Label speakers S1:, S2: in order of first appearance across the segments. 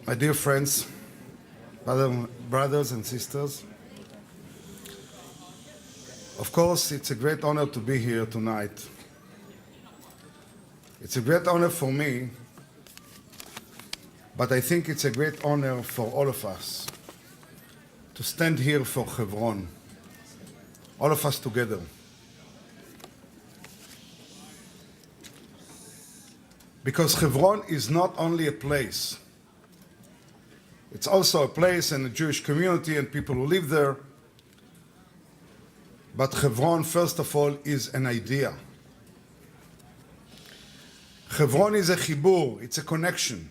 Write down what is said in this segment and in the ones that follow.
S1: My dear friends, brothers and sisters, of course, it's a great honor to be here tonight. It's a great honor for me, but I think it's a great honor for all of us to stand here for Hebron, all of us together. Because Hebron is not only a place, it's also a place and a Jewish community and people who live there. But Hebron, first of all, is an idea. Hebron is a chibur, it's a connection.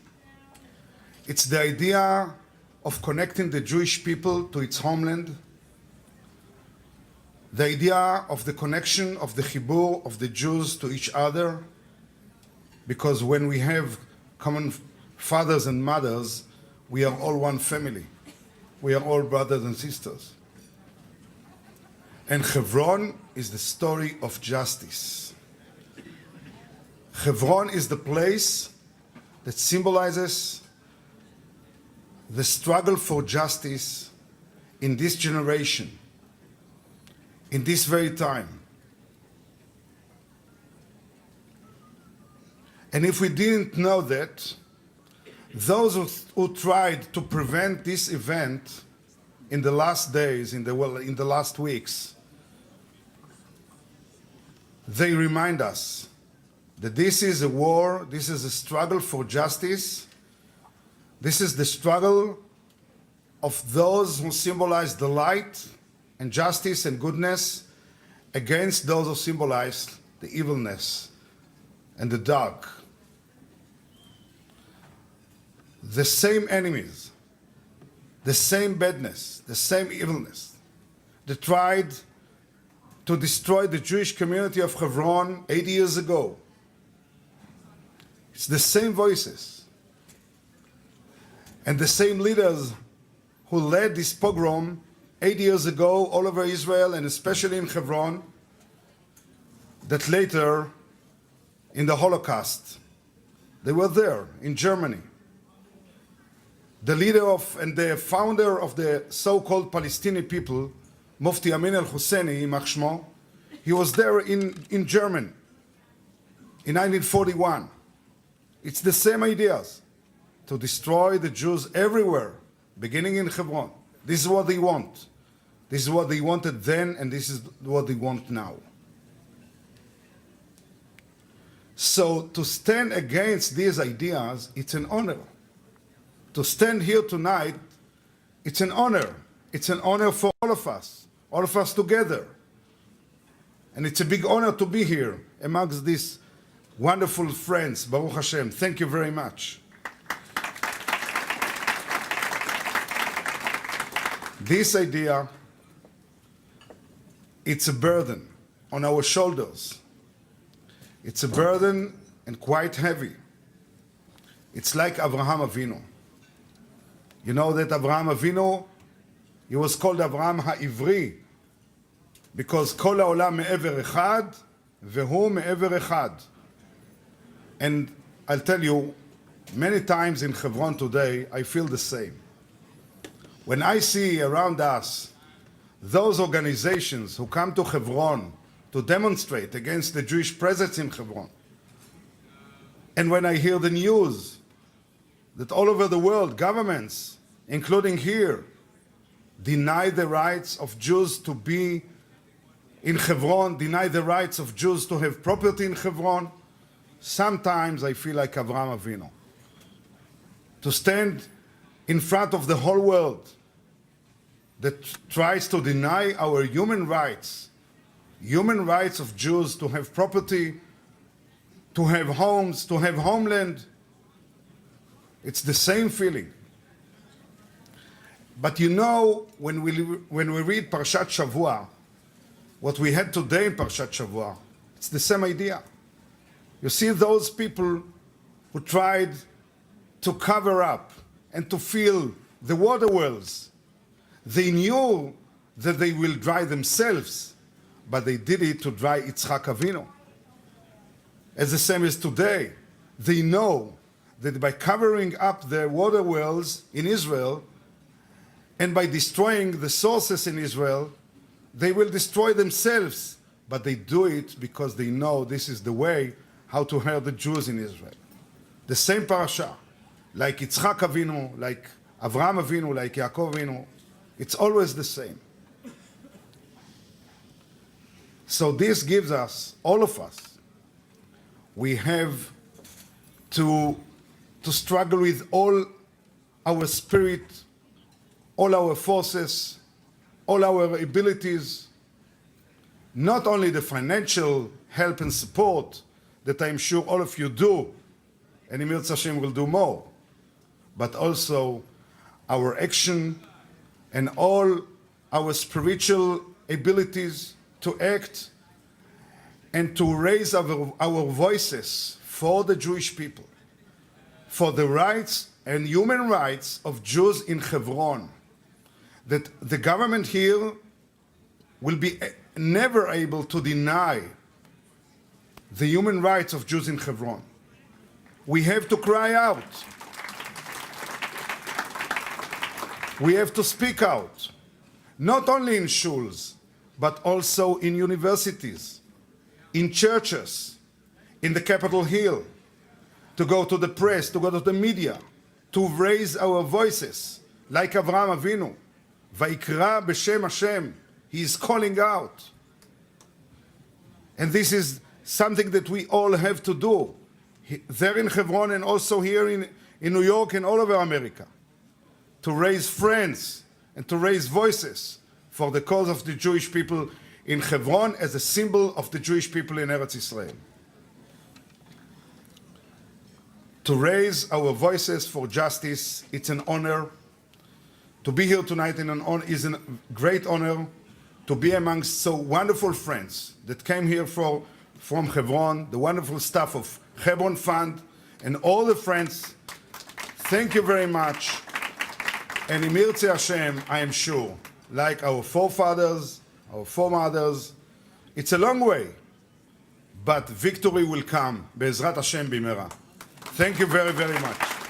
S1: It's the idea of connecting the Jewish people to its homeland, the idea of the connection of the chibur of the Jews to each other, because when we have common fathers and mothers, we are all one family. We are all brothers and sisters. And Hebron is the story of justice. Hebron is the place that symbolizes the struggle for justice in this generation, in this very time. And if we didn't know that, those who tried to prevent this event in the last days, in the last weeks, they remind us that this is a war, this is a struggle for justice, this is the struggle of those who symbolize the light and justice and goodness against those who symbolize the evilness and the dark. The same enemies, the same badness, the same evilness that tried to destroy the Jewish community of Hebron 80 years ago. It's the same voices and the same leaders who led this pogrom 80 years ago all over Israel and especially in Hebron, that later in the Holocaust, they were there in Germany. The leader of and the founder of the so-called Palestinian people, Mufti Amin al-Husseini, Yimach Shmo, he was there in Germany in 1941. It's the same ideas, to destroy the Jews everywhere, beginning in Hebron. This is what they want. This is what they wanted then, and this is what they want now. So to stand against these ideas, it's an honor. To stand here tonight, it's an honor. It's an honor for all of us together. And it's a big honor to be here amongst these wonderful friends. Baruch Hashem. Thank you very much. This idea, it's a burden on our shoulders. It's a burden and quite heavy. It's like Avraham Avinu. You know that Avraham Avinu, he was called Avraham HaIvri, because Kol HaOlam me'ever echad, vehu me'ever echad. And I'll tell you, many times in Hebron today, I feel the same. When I see around us those organizations who come to Hebron to demonstrate against the Jewish presence in Hebron, and when I hear the news that all over the world, governments, including here, deny the rights of Jews to be in Hebron, deny the rights of Jews to have property in Hebron, sometimes I feel like Avraham Avinu. To stand in front of the whole world that tries to deny our human rights of Jews to have property, to have homes, to have homeland. It's the same feeling. But you know, when we read Parshat Shavua, what we had today in Parshat Shavua, it's the same idea. You see those people who tried to cover up and to fill the water wells. They knew that they will dry themselves, but they did it to dry Yitzchak Avinu. As the same as today, they know that by covering up the water wells in Israel and by destroying the sources in Israel, they will destroy themselves. But they do it because they know this is the way how to hurt the Jews in Israel. The same parasha, like Yitzchak Avinu, like Avraham Avinu, like Yaakov Avinu, it's always the same. So this gives us, all of us, we have to struggle with all our spirit, all our forces, all our abilities, not only the financial help and support that I'm sure all of you do, and Emir Hashem will do more, but also our action and all our spiritual abilities to act and to raise our voices for the Jewish people, for the rights and human rights of Jews in Hebron, that the government here will be never able to deny the human rights of Jews in Hebron. We have to cry out. We have to speak out, not only in shuls, but also in universities, in churches, in the Capitol Hill, to go to the press, to go to the media, to raise our voices, like Avraham Avinu. Vaikra b'shem Hashem, he is calling out. And this is something that we all have to do, there in Hebron and also here in New York and all over America, to raise friends and to raise voices for the cause of the Jewish people in Hebron as a symbol of the Jewish people in Eretz Israel. To raise our voices for justice, it's an honor. To be here tonight is a great honor to be amongst so wonderful friends that came here from Hebron, the wonderful staff of Hebron Fund, and all the friends. Thank you very much. And Im Yirtzeh Hashem, I am sure, like our forefathers, our foremothers, it's a long way, but victory will come, Be'ezrat Hashem b'mera. Thank you very, very much.